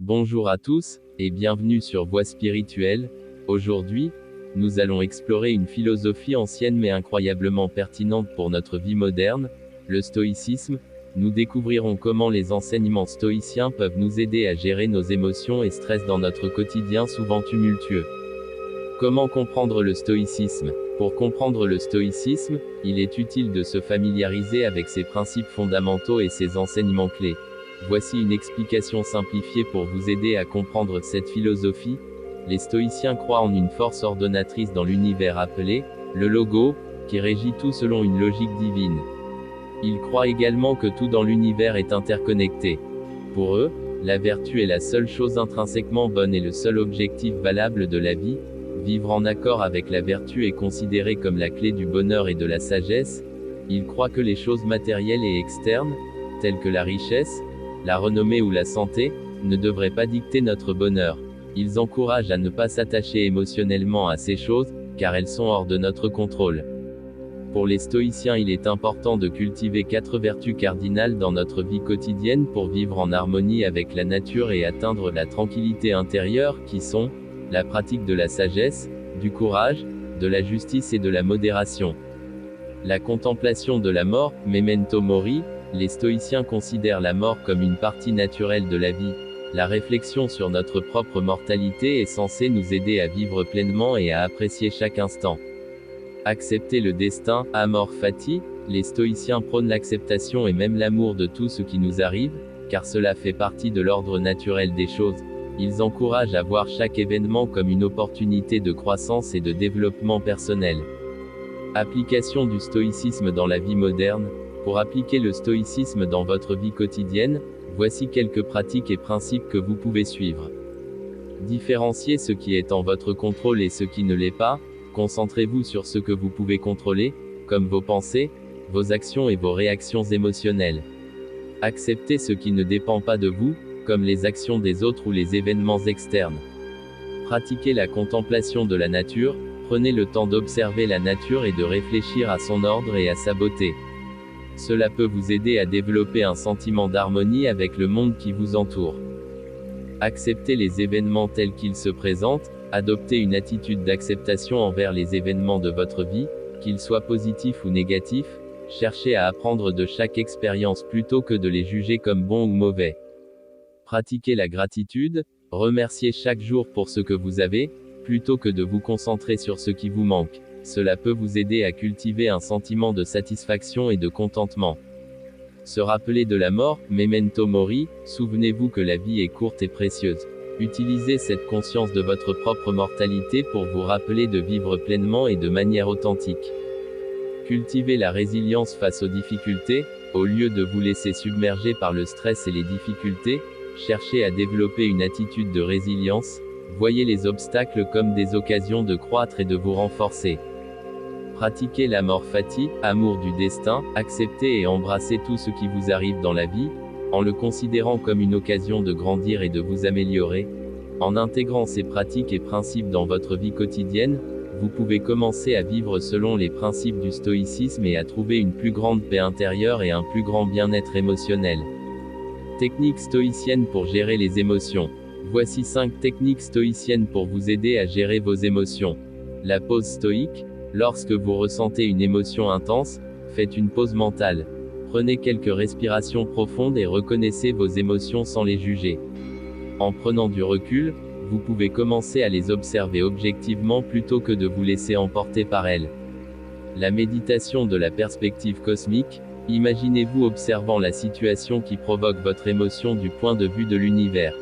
Bonjour à tous, et bienvenue sur Voix Spirituelle. Aujourd'hui, nous allons explorer une philosophie ancienne mais incroyablement pertinente pour notre vie moderne, le stoïcisme. Nous découvrirons comment les enseignements stoïciens peuvent nous aider à gérer nos émotions et stress dans notre quotidien souvent tumultueux. Comment comprendre le stoïcisme? Pour comprendre le stoïcisme, il est utile de se familiariser avec ses principes fondamentaux et ses enseignements clés. Voici une explication simplifiée pour vous aider à comprendre cette philosophie. Les stoïciens croient en une force ordonnatrice dans l'univers appelée le Logo, qui régit tout selon une logique divine. Ils croient également que tout dans l'univers est interconnecté. Pour eux, la vertu est la seule chose intrinsèquement bonne et le seul objectif valable de la vie. Vivre en accord avec la vertu est considéré comme la clé du bonheur et de la sagesse. Ils croient que les choses matérielles et externes, telles que la richesse, la renommée ou la santé, ne devraient pas dicter notre bonheur. Ils encouragent à ne pas s'attacher émotionnellement à ces choses, car elles sont hors de notre contrôle. Pour les stoïciens, il est important de cultiver 4 vertus cardinales dans notre vie quotidienne pour vivre en harmonie avec la nature et atteindre la tranquillité intérieure, qui sont la pratique de la sagesse, du courage, de la justice et de la modération. La contemplation de la mort, memento mori. Les stoïciens considèrent la mort comme une partie naturelle de la vie. La réflexion sur notre propre mortalité est censée nous aider à vivre pleinement et à apprécier chaque instant. Accepter le destin, amor fati. Les stoïciens prônent l'acceptation et même l'amour de tout ce qui nous arrive, car cela fait partie de l'ordre naturel des choses. Ils encouragent à voir chaque événement comme une opportunité de croissance et de développement personnel. Application du stoïcisme dans la vie moderne. Pour appliquer le stoïcisme dans votre vie quotidienne, voici quelques pratiques et principes que vous pouvez suivre. Différenciez ce qui est en votre contrôle et ce qui ne l'est pas. Concentrez-vous sur ce que vous pouvez contrôler, comme vos pensées, vos actions et vos réactions émotionnelles. Acceptez ce qui ne dépend pas de vous, comme les actions des autres ou les événements externes. Pratiquez la contemplation de la nature. Prenez le temps d'observer la nature et de réfléchir à son ordre et à sa beauté. Cela peut vous aider à développer un sentiment d'harmonie avec le monde qui vous entoure. Acceptez les événements tels qu'ils se présentent. Adoptez une attitude d'acceptation envers les événements de votre vie, qu'ils soient positifs ou négatifs. Cherchez à apprendre de chaque expérience plutôt que de les juger comme bons ou mauvais. Pratiquez la gratitude. Remerciez chaque jour pour ce que vous avez, plutôt que de vous concentrer sur ce qui vous manque. Cela peut vous aider à cultiver un sentiment de satisfaction et de contentement. Se rappeler de la mort, memento mori. Souvenez-vous que la vie est courte et précieuse. Utilisez cette conscience de votre propre mortalité pour vous rappeler de vivre pleinement et de manière authentique. Cultivez la résilience face aux difficultés. Au lieu de vous laisser submerger par le stress et les difficultés, cherchez à développer une attitude de résilience. Voyez les obstacles comme des occasions de croître et de vous renforcer. Pratiquez l'amor fati, amour du destin. Acceptez et embrassez tout ce qui vous arrive dans la vie, en le considérant comme une occasion de grandir et de vous améliorer. En intégrant ces pratiques et principes dans votre vie quotidienne, vous pouvez commencer à vivre selon les principes du stoïcisme et à trouver une plus grande paix intérieure et un plus grand bien-être émotionnel. Techniques stoïciennes pour gérer les émotions. Voici 5 techniques stoïciennes pour vous aider à gérer vos émotions. La pause stoïque. Lorsque vous ressentez une émotion intense, faites une pause mentale. Prenez quelques respirations profondes et reconnaissez vos émotions sans les juger. En prenant du recul, vous pouvez commencer à les observer objectivement plutôt que de vous laisser emporter par elles. La méditation de la perspective cosmique. Imaginez-vous observant la situation qui provoque votre émotion du point de vue de l'univers.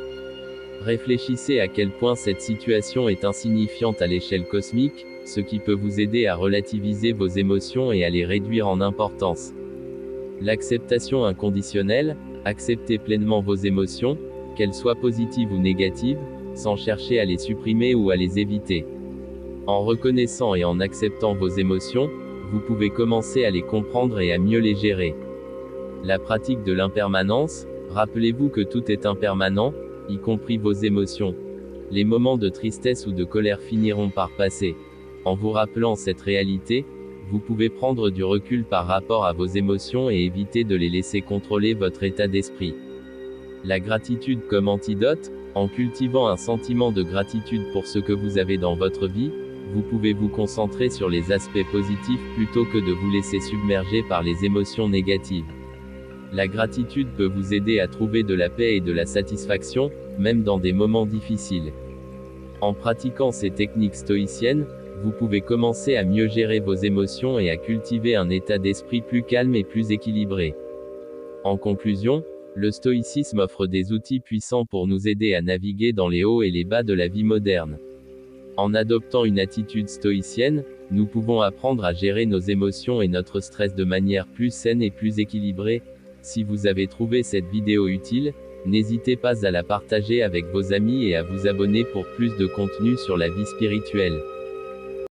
Réfléchissez à quel point cette situation est insignifiante à l'échelle cosmique, ce qui peut vous aider à relativiser vos émotions et à les réduire en importance. L'acceptation inconditionnelle. Acceptez pleinement vos émotions, qu'elles soient positives ou négatives, sans chercher à les supprimer ou à les éviter. En reconnaissant et en acceptant vos émotions, vous pouvez commencer à les comprendre et à mieux les gérer. La pratique de l'impermanence. Rappelez-vous que tout est impermanent, y compris vos émotions. Les moments de tristesse ou de colère finiront par passer. En vous rappelant cette réalité, vous pouvez prendre du recul par rapport à vos émotions et éviter de les laisser contrôler votre état d'esprit. La gratitude comme antidote. En cultivant un sentiment de gratitude pour ce que vous avez dans votre vie, vous pouvez vous concentrer sur les aspects positifs plutôt que de vous laisser submerger par les émotions négatives. La gratitude peut vous aider à trouver de la paix et de la satisfaction, même dans des moments difficiles. En pratiquant ces techniques stoïciennes, vous pouvez commencer à mieux gérer vos émotions et à cultiver un état d'esprit plus calme et plus équilibré. En conclusion, le stoïcisme offre des outils puissants pour nous aider à naviguer dans les hauts et les bas de la vie moderne. En adoptant une attitude stoïcienne, nous pouvons apprendre à gérer nos émotions et notre stress de manière plus saine et plus équilibrée. Si vous avez trouvé cette vidéo utile, n'hésitez pas à la partager avec vos amis et à vous abonner pour plus de contenu sur la vie spirituelle.